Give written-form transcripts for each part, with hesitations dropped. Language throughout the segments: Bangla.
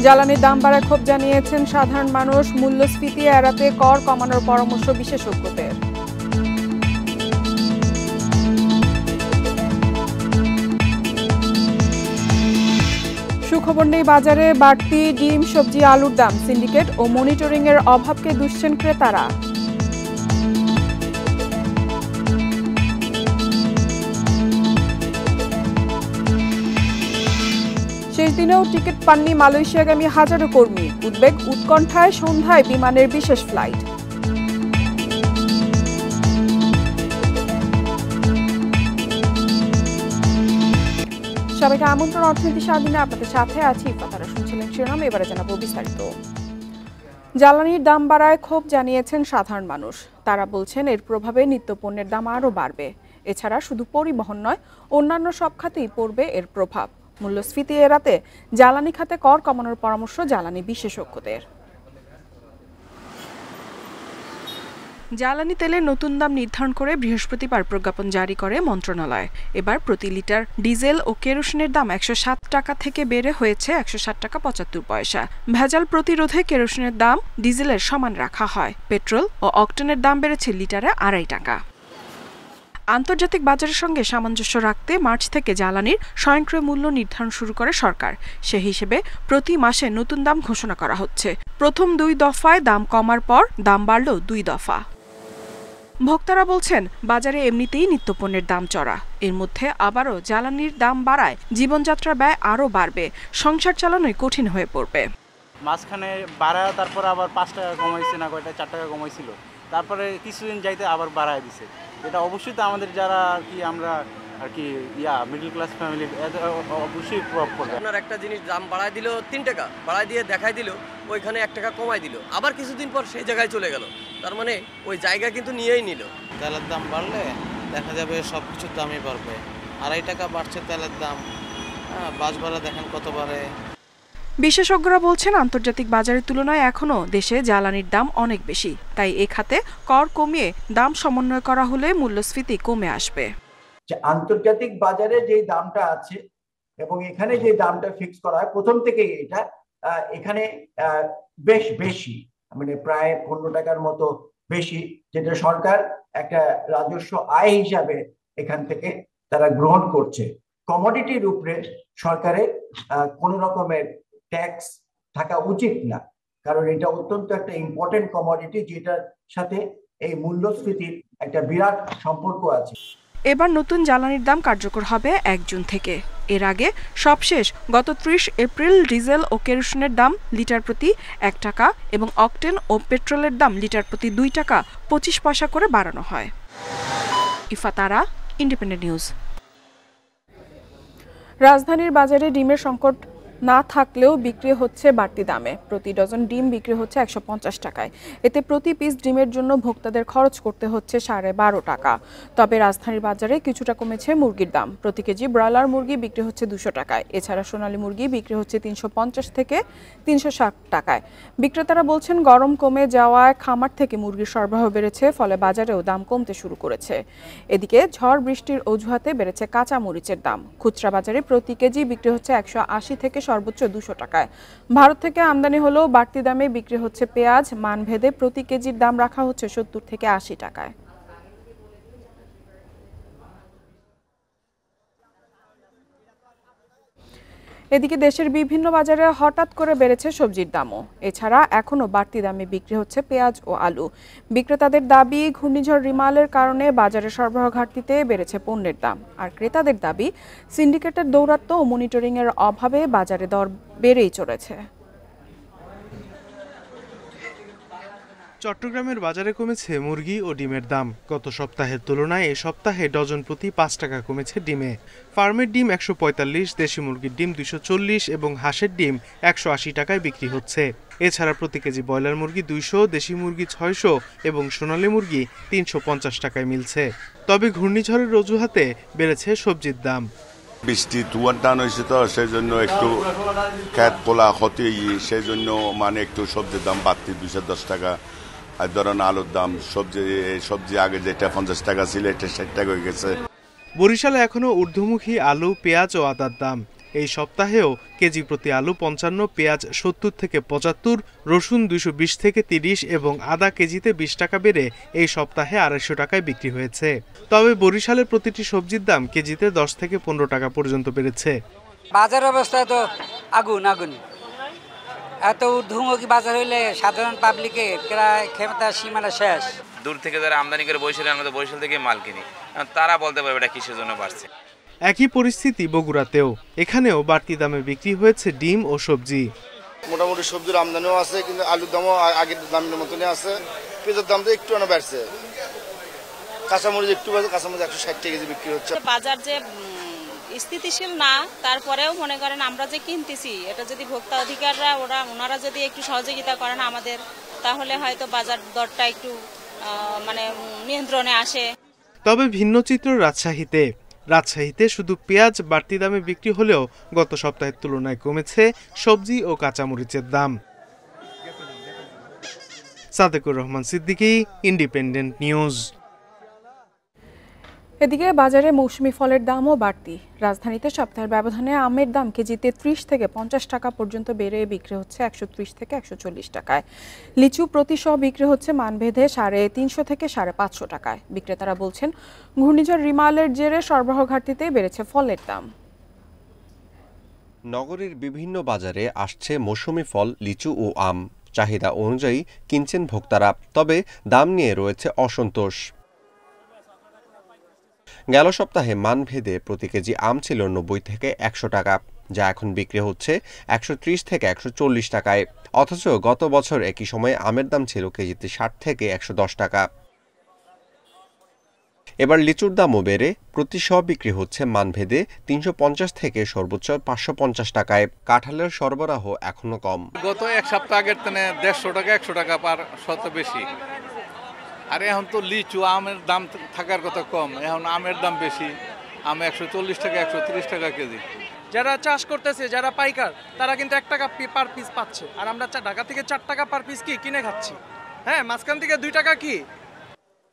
জ্বালানির দাম বাড়ায় ক্ষোভ জানিয়েছেন সাধারণ মানুষ। মূল্যস্ফীতি এড়াতে কর কমানোর পরামর্শ বিশেষজ্ঞদের। সুখবর নেই বাজারে, বাড়তি ডিম, সবজি, আলুর দাম। সিন্ডিকেট ও মনিটরিং এর অভাবকে দুষছেন ক্রেতারা। শেষ দিনেও টিকিট পাননি মালয়েশিয়াগামী হাজারো কর্মী। উদ্বেগ উৎকণ্ঠায় সন্ধ্যায় বিমানের বিশেষ ফ্লাইট। সবাইকে আমন্ত্রণ অর্থনীতি স্বাধীনে, আপনাদের সাথে আছি ইফাতারা। শুনছিলেন শিরোনাম, এবারে জানাবো বিস্তারিত। জ্বালানির দাম বাড়ায় ক্ষোভ জানিয়েছেন সাধারণ মানুষ। তারা বলছেন এর প্রভাবে নিত্যপণ্যের দাম আরও বাড়বে। এছাড়া শুধু পরিবহন নয়, অন্যান্য সব খাতেই পড়বে এর প্রভাব। মূল্যস্ফীতি এড়াতে জ্বালানি খাতে কর কমানোর পরামর্শ জ্বালানি বিশেষজ্ঞদের। জ্বালানি তেলের নতুন দাম নির্ধারণ করে বৃহস্পতিবার প্রজ্ঞাপন জারি করে মন্ত্রণালয়। এবার প্রতি লিটার ডিজেল ও কেরোসিনের দাম ১০৭ টাকা থেকে বেড়ে হয়েছে ১৬০ টাকা ৭৫ পয়সা। ভেজাল প্রতিরোধে কেরোসিনের দাম ডিজেলের সমান রাখা হয়। পেট্রোল ও অকটেনের দাম বেড়েছে লিটারে ২.৫ টাকা। আন্তর্জাতিক বাজারের সঙ্গে সামঞ্জস্য রাখতে মার্চ থেকে জ্বালানির স্বয়ংক্রিয় মূল্য নির্ধারণ শুরু করে সরকার। সে হিসেবে প্রতি মাসে নতুন দাম ঘোষণা করা হচ্ছে। প্রথম ২ দফায় দাম কমার পর দাম বাড়ল ২ দফা। ভোক্তারা বলছেন বাজারে এমনিতেই নিত্যপণ্যের দাম চড়া, এর মধ্যে আবারও জ্বালানির দাম বাড়ায় জীবনযাত্রার ব্যয় আরও বাড়বে। সংসার চালানোই কঠিন হয়ে পড়বে। মাঝখানে বাড়ায়, তারপর আবার ৫ টাকা কমাইছে, না কয়টা ৪ টাকা কমাইছিল, তারপরে কিছুদিন যাইতে আবার বাড়ায় দিছে। এটা অবশ্যই তো আমাদের যারা আমরা মিডল ক্লাস ফ্যামিলি অবশ্যই প্রভাব পড়বে। আপনার একটা জিনিস দাম বাড়ায় দিল ৩ টাকা, বাড়ায় দিয়ে দেখাই দিল, ওইখানে ১ টাকা কমাই দিল, আবার কিছুদিন পর সেই জায়গায় চলে গেল। তার মানে ওই জায়গা কিন্তু নিয়েই নিল। তেলের দাম বাড়লে দেখা যাবে সব কিছুর দামই বাড়বে। ২.৫ টাকা বাড়ছে তেলের দাম, বাস ভাড়া দেখেন কত বাড়ে। বিশেষজ্ঞরা বলছেন আন্তর্জাতিক বাজারের তুলনায় এখনও দেশে জ্বালানির দাম অনেক বেশি। তাই এ খাতে কর কমিয়ে দাম সমন্বয় করা হলে মূল্যস্ফীতি কমে আসবে। আন্তর্জাতিক বাজারে যে দামটা আছে এবং এখানে যে দামটা ফিক্স করা হয় প্রথম থেকেই, এটা এখানে বেশ বেশি, মানে প্রায় ১৫ টাকার মতো বেশি, যেটা সরকার একটা রাজস্ব আয় হিসাবে এখান থেকে তারা গ্রহণ করছে। কমোডিটির উপরে সরকারের কোনো রকমের ট্যাক্স থাকা উচিত না, কারণ এটা অত্যন্ত একটা ইম্পর্টেন্ট কমোডিটি, যেটার সাথে এই মূল্যস্ফীতির একটা বিরাট সম্পর্ক আছে। এবার নতুন জ্বালানির দাম কার্যকর হবে ১ জুন থেকে। এর আগে সবশেষ গত ৩০ এপ্রিল ডিজেল ও কেরোসিনের দাম লিটার প্রতি ১ টাকা এবং অকটেন ও পেট্রোলের দাম লিটার প্রতি ২ টাকা ২৫ পয়সা করে বাড়ানো হয়। ইফাতারা, ইন্ডিপেন্ডেন্ট নিউজ। রাজধানীর বাজারে ডিমের সংকট না থাকলেও বিক্রি হচ্ছে বাড়তি দামে। প্রতি ডজন ডিম বিক্রি হচ্ছে ১৫০ টাকায়। এতে প্রতি পিস ডিমের জন্য ভোক্তাদের খরচ করতে হচ্ছে ১২.৫ টাকা। তবে রাজধানীর বাজারে কিছুটা কমেছে মুরগির দাম। প্রতি কেজি ব্রয়লার মুরগি বিক্রি হচ্ছে ২০০ টাকায়। এছাড়া সোনালী মুরগি বিক্রি হচ্ছে ৩৫০ থেকে ৩৬০ টাকায়। বিক্রেতারা বলছেন গরম কমে যাওয়ায় খামার থেকে মুরগির সরবরাহ বেড়েছে, ফলে বাজারেও দাম কমতে শুরু করেছে। এদিকে ঝড় বৃষ্টির অজুহাতে বেড়েছে কাঁচা মরিচের দাম। খুচরা বাজারে প্রতি কেজি বিক্রি হচ্ছে ১৮০ থেকে সর্বোচ্চ ২০০ টাকায়। ভারত থেকে আমদানি হলেও বাড়তি দামে বিক্রি হচ্ছে পেঁয়াজ। মানভেদে প্রতি কেজির দাম রাখা হচ্ছে ৭০ থেকে ৮০ টাকায়। এদিকে দেশের বিভিন্ন বাজারে হঠাৎ করে বেড়েছে সবজির দামও। এছাড়া এখনও বাড়তি দামে বিক্রি হচ্ছে পেঁয়াজ ও আলু। বিক্রেতাদের দাবি, ঘূর্ণিঝড় রিমালের কারণে বাজারে সরবরাহ ঘাটতিতে বেড়েছে পণ্যের দাম। আর ক্রেতাদের দাবি, সিন্ডিকেটের দৌরাত্ম্য ও মনিটরিং এর অভাবে বাজারে দর বেড়েই চলেছে। চট্টগ্রামের বাজারে কমেছে মুরগি ও ডিমের দাম। গত সপ্তাহের তুলনায় এ সপ্তাহে ডজন প্রতি ৫ টাকা কমেছে ডিমে। ফার্মের ডিম ১৪৫, দেশি মুরগির ডিম ২৪০ এবং হাঁসের ডিম ১৮০ টাকায় বিক্রি হচ্ছে। এছাড়া প্রতি কেজি ব্রয়লার মুরগি ২০০, দেশি মুরগি ৬০০ এবং সোনালী মুরগি ৩৫০ টাকায় মিলছে। তবে ঘূর্ণিঝড়ের অজুহাতে বেড়েছে সবজির দাম। বৃষ্টি তুয়ার টান হয়েছে, তো সেই জন্য একটু খ্যাত পোলা ক্ষতি, সেই জন্য মানে একটু সবজির দাম বাড়তি ২১০ টাকা। আর ধরেন আলুর দাম, সবজি আগে যেটা ৫০ টাকা ছিল এটা ৬০ টাকা হয়ে গেছে। বরিশালে এখনো ঊর্ধ্বমুখী আলু, পেঁয়াজ ও আদার দাম। এই সপ্তাহেও কেজি প্রতি আলু 55, পেঁয়াজ 70 থেকে 75, রসুন 220 থেকে 30 এবং আদা কেজিতে 20 টাকা বেড়ে এই সপ্তাহে 250 টাকায় বিক্রি হয়েছে। তবে বরিশালের প্রতিটি সবজির দাম কেজিতে 10 থেকে 15 টাকা পর্যন্ত বেড়েছে। বাজার অবস্থা তো আগুন আগুন, এত ঊর্ধ্বমুখী বাজার হইলে সাধারণ পাবলিকের ক্রয় ক্ষমতা সীমানা শেষ। দূর থেকে যারা আমদানি করে বরিশালে, আমরা তো বরিশাল থেকে মাল কিনি, তারা বলতে পারবে এটা কিসের জন্য বাড়ছে। একই পরিস্থিতি বগুড়াতেও। এখানেও বাড়তি দামে বিক্রি হয়েছে ডিম ও সবজি। মোটামুটি সবজির আমদানিও আছে, কিন্তু আলুর দামও আগের দামের মতনই আছে। পেঁয়াজের দামটা একটু বাড়ছে, কাঁচামরিচ একটু বাড়ছে, কাঁচামরিচ 160 টাকা কেজি বিক্রি হচ্ছে। বাজার যে স্থিতিশীল না, তারপরেও মনে করেন আমরা যে কিনতেছি, এটা যদি ভোক্তা অধিকাররা ওনারা যদি একটু সহযোগিতা করেন আমাদের, তাহলে হয়তো বাজার দরটা একটু নিয়ন্ত্রণে আসে। তবে ভিন্ন চিত্র রাজশাহীতে শুধু পেঁয়াজ বাড়তি দামে বিক্রি হলেও গত সপ্তাহের তুলনায় কমেছে সবজি ও কাঁচামরিচের দাম। Sadequr Rahman Siddiqui, independent news. এদিকে বাজারে মৌসুমি ফলের দামও বাড়তি। রাজধানীতে সপ্তাহের ব্যবধানে আমের দাম কেজিতে 30 থেকে 50 টাকা পর্যন্ত বেড়ে বিক্রি হচ্ছে 130 থেকে 140 টাকায়। লিচু প্রতি শ বিক্রি হচ্ছে মানভেদে 350 থেকে 550 টাকায়। বিক্রেতারা বলছেন, ঘূর্ণিঝড় রিমালের জেরে সরবরাহ ঘাটতিতে বেড়েছে ফলের দাম। নগরীর বিভিন্ন বাজারে আসছে মৌসুমি ফল লিচু ও আম। চাহিদা অনুযায়ী কিনছেন ভোক্তারা, তবে দাম নিয়ে রয়েছে অসন্তোষ। গেল সপ্তাহে মানভেদে প্রতি কেজি আম ছিল 90 থেকে 100 টাকা, যা এখন বিক্রি হচ্ছে 130 থেকে 140 টাকায়। অথচ গত বছর একই সময়ে আমের দাম ছিল কেজিতে 60 থেকে 110 টাকা। এবার লিচুর দামও বেড়ে প্রতি শ বিক্রি হচ্ছে মানভেদে 350 থেকে সর্বোচ্চ 550 টাকায়। কাঁঠালের সরবরাহ এখনো কম। গত এক সপ্তাহ আগের থেকে 150 টাকা 100 টাকা পার শত বেশি। আর এখন তো লিচু আমের দাম থাকার কথা কম, এখন আমের দাম বেশি। আম 140 টাকা 130 টাকা কেজি। যারা চাষ করতেছে, যারা পাইকার, তারা কিন্তু 1 টাকা পার পিস পাচ্ছে, আর আমরা ঢাকা থেকে 4 টাকা পার পিস কি কিনে খাচ্ছি। হ্যাঁ, মাঝখান থেকে 2 টাকা কি।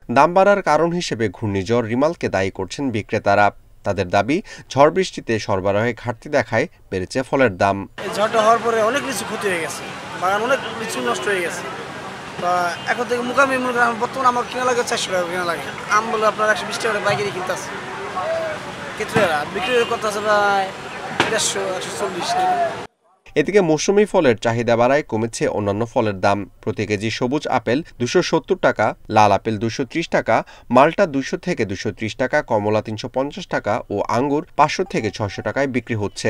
দাম বাড়ার কারণ হিসেবে ঘূর্ণিঝড় রিমালকে দায়ী করছেন বিক্রেতারা। তাদের দাবি, ঝড় বৃষ্টিতে সরবরাহে ঘাটতি দেখায় বেড়েছে ফলের দাম। ঝড়টা হওয়ার পরে অনেক লিচু ক্ষতি হয়ে গেছে, বাগান অনেক লিচু নষ্ট হয়ে গেছে। এখন থেকে মুকামি বর্তমানে আমার কিনা লাগে 400 টাকা কিনা লাগে। আম বলে আপনার 120 টাকা পাইকারি কিনতে আছে, ক্ষেত্রেরা বিক্রি করতে আছে প্রায় 150 140 টাকা। এদিকে মৌসুমি ফলের চাহিদা বাড়ায় কমেছে অন্যান্য ফলের দাম। প্রতি কেজি সবুজ আপেল 270 টাকা, লাল আপেল 230 টাকা, মাল্টা 200 থেকে 230 টাকা, কমলা 350 টাকা ও আঙ্গুর 500 থেকে 600 টাকায় বিক্রি হচ্ছে।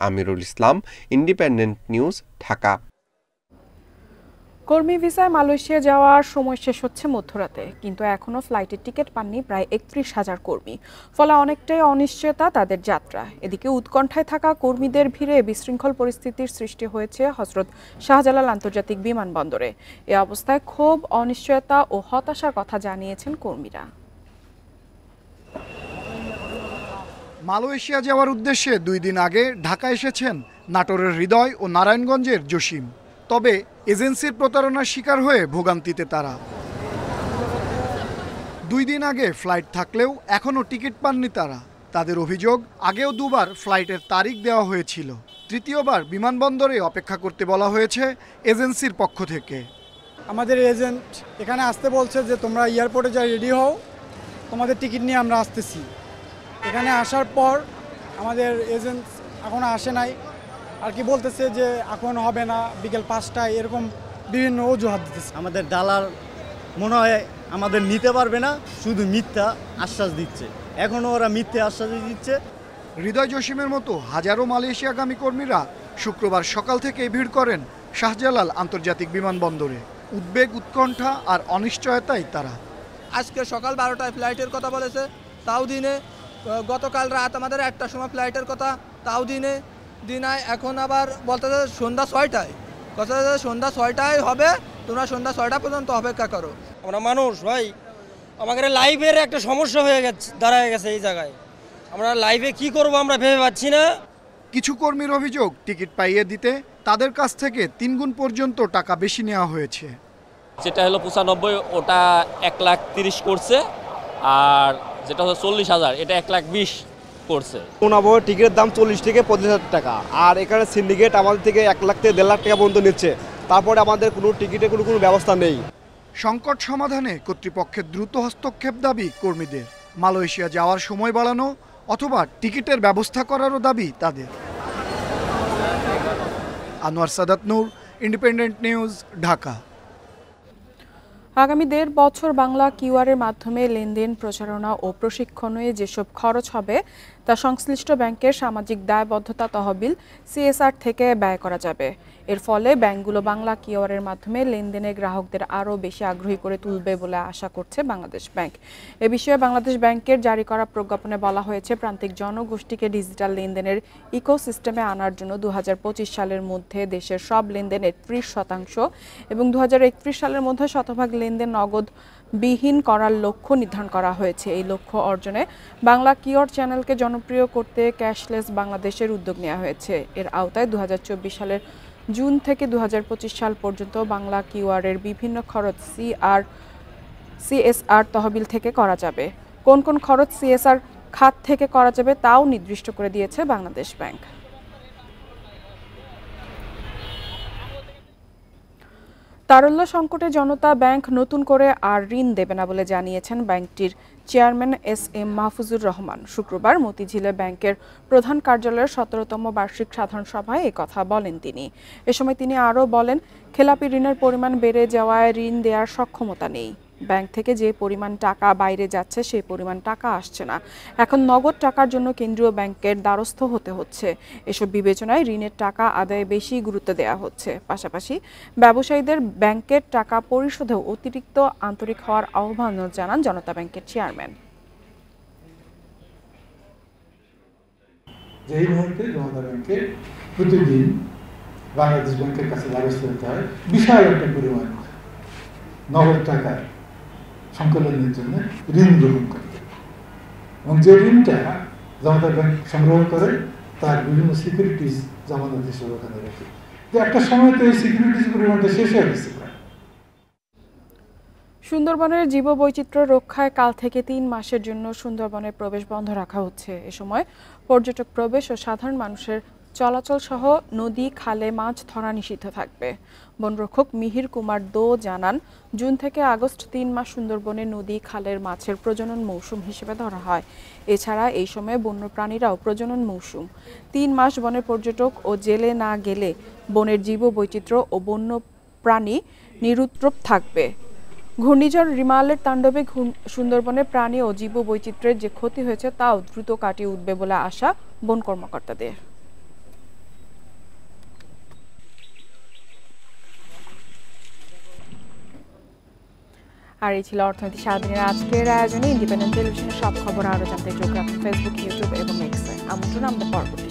Amirul Islam, independent news, Dhaka. কর্মী ভিসায় মালয়েশিয়া যাওয়ার সময় শেষ হচ্ছে মধ্যরাতে, কিন্তু এখনও ফ্লাইটের টিকিট পাননি প্রায় 31,000 কর্মী। ফলে অনেকটাই অনিশ্চয়তা তাদের যাত্রা। এদিকে উৎকণ্ঠায় থাকা কর্মীদের ভিড়ে বিশৃঙ্খল পরিস্থিতির সৃষ্টি হয়েছে হজরত শাহজালাল আন্তর্জাতিক বিমানবন্দরে। এ অবস্থায় ক্ষোভ, অনিশ্চয়তা ও হতাশার কথা জানিয়েছেন কর্মীরা। মালয়েশিয়া যাওয়ার উদ্দেশ্যে 2 দিন আগে ঢাকা এসেছেন নাটোরের হৃদয় ও নারায়ণগঞ্জের জসিম। তবে এজেন্সির প্রতারণার শিকার হয়ে ভোগান্তিতে তারা। 2 দিন আগে ফ্লাইট থাকলেও এখনও টিকিট পাননি তারা। তাদের অভিযোগ, আগেও 2বার ফ্লাইটের তারিখ দেওয়া হয়েছিল, তৃতীয়বার বিমানবন্দরে অপেক্ষা করতে বলা হয়েছে এজেন্সির পক্ষ থেকে। আমাদের এজেন্ট এখানে আসতে বলছে যে তোমরা এয়ারপোর্টে যা রেডি হও, তোমাদের টিকিট নিয়ে আমরা আসতেছি। এখানে আসার পর আমাদের এজেন্ট এখনও আসে নাই, আর কি বলতেছে যে এখন হবে না, বিকেল 5টায়, এরকম বিভিন্ন অজুহাত দিতেছে। আমাদের দালাল মনে হয় আমাদের নিতে পারবে না, শুধু মিথ্যা আশ্বাস দিচ্ছে। এখনও ওরা মিথ্যা আশ্বাস দিচ্ছে। হৃদয় জসিমের মতো হাজারো মালয়েশিয়াগামী কর্মীরা শুক্রবার সকাল থেকেই ভিড় করেন শাহজালাল আন্তর্জাতিক বিমানবন্দরে। উদ্বেগ, উৎকণ্ঠা আর অনিশ্চয়তায় তারা। আজকে সকাল 12টায় ফ্লাইটের কথা বলেছে, তাও দিনে। গতকাল রাত আমাদের 1টার সময় ফ্লাইটের কথা, তাও দিনে। এখন আবার বলতেছে সন্ধ্যা 6টায়। কথা সন্ধ্যা 6টায় হবে, তোমরা সন্ধ্যা 6টা পর্যন্ত অপেক্ষা করো। আমরা মানুষ ভাই, আমাদের লাইফের একটা সমস্যা হয়ে গেছে, দাঁড়ায় গেছে এই জায়গায়। আমরা লাইফে কি করব আমরা ভেবে পাচ্ছি না। কিছু কর্মীর অভিযোগ, টিকিট পাইয়ে দিতে তাদের কাছ থেকে 3 গুণ পর্যন্ত টাকা বেশি নেওয়া হয়েছে। যেটা হলো 95, ওটা 1,30,000 করছে, আর যেটা হলো 40,000, এটা 1,20,000। করছে। আবহাওয়ার টিকিটের দাম 40 থেকে 50,000 টাকা, আর এখানে সিন্ডিকেট আমাদের থেকে 1 লাখ থেকে 1.5 লাখ টাকা পর্যন্ত নিচ্ছে। তারপরে আমাদের কোনো টিকিটে কোনো ব্যবস্থা নেই। সংকট সমাধানে কর্তৃপক্ষের দ্রুত হস্তক্ষেপ দাবি কর্মীদের। মালয়েশিয়া যাওয়ার সময় বাড়ানো অথবা টিকিটের ব্যবস্থা করারও দাবি তাদের। আনোয়ার সাদাত নূর, ইন্ডিপেন্ডেন্ট নিউজ, ঢাকা। আগামী 1.5 বছর বাংলা কিউআরের মাধ্যমে লেনদেন, প্রচারণা ও প্রশিক্ষণে যেসব খরচ হবে তা সংশ্লিষ্ট ব্যাংকের সামাজিক দায়বদ্ধতা তহবিল সিএসআর থেকে ব্যয় করা যাবে। এর ফলে ব্যাংকগুলো বাংলা কিউআরের মাধ্যমে লেনদেনে গ্রাহকদের আরও বেশি আগ্রহী করে তুলবে বলে আশা করছে বাংলাদেশ ব্যাংক। এ বিষয়ে বাংলাদেশ ব্যাংকের জারি করা প্রজ্ঞাপনে বলা হয়েছে, প্রান্তিক জনগোষ্ঠীকে ডিজিটাল লেনদেনের ইকোসিস্টেমে আনার জন্য 2025 সালের মধ্যে দেশের সব লেনদেনের 30% এবং 2031 সালের মধ্যে শতভাগ লেনদেন নগদ বিহীন করার লক্ষ্য নির্ধারণ করা হয়েছে। এই লক্ষ্য অর্জনে বাংলা কিউআর চ্যানেলকে জনপ্রিয় করতে ক্যাশলেস বাংলাদেশের উদ্যোগ নেওয়া হয়েছে। এর আওতায় 2024 সালের জুন থেকে 2025 সাল পর্যন্ত বাংলা কিউআরের বিভিন্ন খরচ সিএসআর তহবিল থেকে করা যাবে। কোন কোন খরচ সিএসআর খাত থেকে করা যাবে তাও নির্দিষ্ট করে দিয়েছে বাংলাদেশ ব্যাংক। তারল্য সংকটে জনতা ব্যাংক নতুন করে আর ঋণ দেবে না বলে জানিয়েছেন ব্যাংকটির চেয়ারম্যান এস.এম. মাহফুজুর রহমান। শুক্রবার মতিঝিলে ব্যাংকের প্রধান কার্যালয়ের 17তম বার্ষিক সাধারণ সভায় কথা বলেন তিনি। এ সময় তিনি আরও বলেন, খেলাপি ঋণের পরিমাণ বেড়ে যাওয়ায় ঋণ দেওয়ার সক্ষমতা নেই। ব্যাংক থেকে যে পরিমাণ টাকা বাইরে যাচ্ছে সেই পরিমাণ টাকা আসছে না। এখন নগদ টাকার জন্য কেন্দ্রীয় ব্যাংকের দ্বারস্থ হতে হচ্ছে। এসব বিবেচনায় ঋণের টাকা আদায়ে বেশি গুরুত্ব দেওয়া হচ্ছে। পাশাপাশি ব্যবসায়ীদের ব্যাংকের টাকা পরিশোধেও অতিরিক্ত আন্তরিক হওয়ার আহ্বান জানান জনতা ব্যাংকের চেয়ারম্যান। যেই মুহূর্তে জনতা ব্যাংকে প্রতিদিন বাংলাদেশ ব্যাংকের কাছে দ্বারস্থ হতে হয় বিশাল একটা পরিমাণ নগদ টাকা সংকলনের জন্য ঋণ গ্রহণ করতে, এবং যে ঋণটা জনতা ব্যাংক সংগ্রহ করে তার বিভিন্ন সিকিউরিটিজ জামানত হিসেবে ওখানে রাখে। তো একটা সময় তো এই সিকিউরিটিজ পরিমাণটা শেষ হয়ে গেছে। সুন্দরবনের জীববৈচিত্র্য রক্ষায় কাল থেকে 3 মাসের জন্য সুন্দরবনের প্রবেশ বন্ধ রাখা হচ্ছে। এ সময় পর্যটক প্রবেশ ও সাধারণ মানুষের চলাচল সহ নদী, খালে মাছ ধরা নিষিদ্ধ থাকবে। বনরক্ষক মিহির কুমার দো জানান, জুন থেকে আগস্ট 3 মাস সুন্দরবনে নদী, খালের মাছের প্রজনন মৌসুম হিসেবে ধরা হয়। এছাড়া এই সময়ে বন্যপ্রাণীরাও প্রজনন মৌসুম। 3 মাস বনের পর্যটক ও জেলে না গেলে বনের জীববৈচিত্র্য ও বন্যপ্রাণী নিরুদ্রব থাকবে। ঘূর্ণিঝড় রিমালের তাণ্ডবে সুন্দরবনের প্রাণী ও জীববৈচিত্র্যের যে ক্ষতি হয়েছে তাও দ্রুত কাটিয়ে উঠবে বলে আশা বন কর্মকর্তাদের। আর এই ছিল অর্থনীতি সারাদিনের আজকের আয়োজনে। ইন্ডিপেন্ডেন্ট টেলিভিশনের সব খবর আরও জানতে চোখ রাখুন ফেসবুক, ইউটিউব এবং এক্সে। আমন্ত্রণ আমাদের পরবর্তী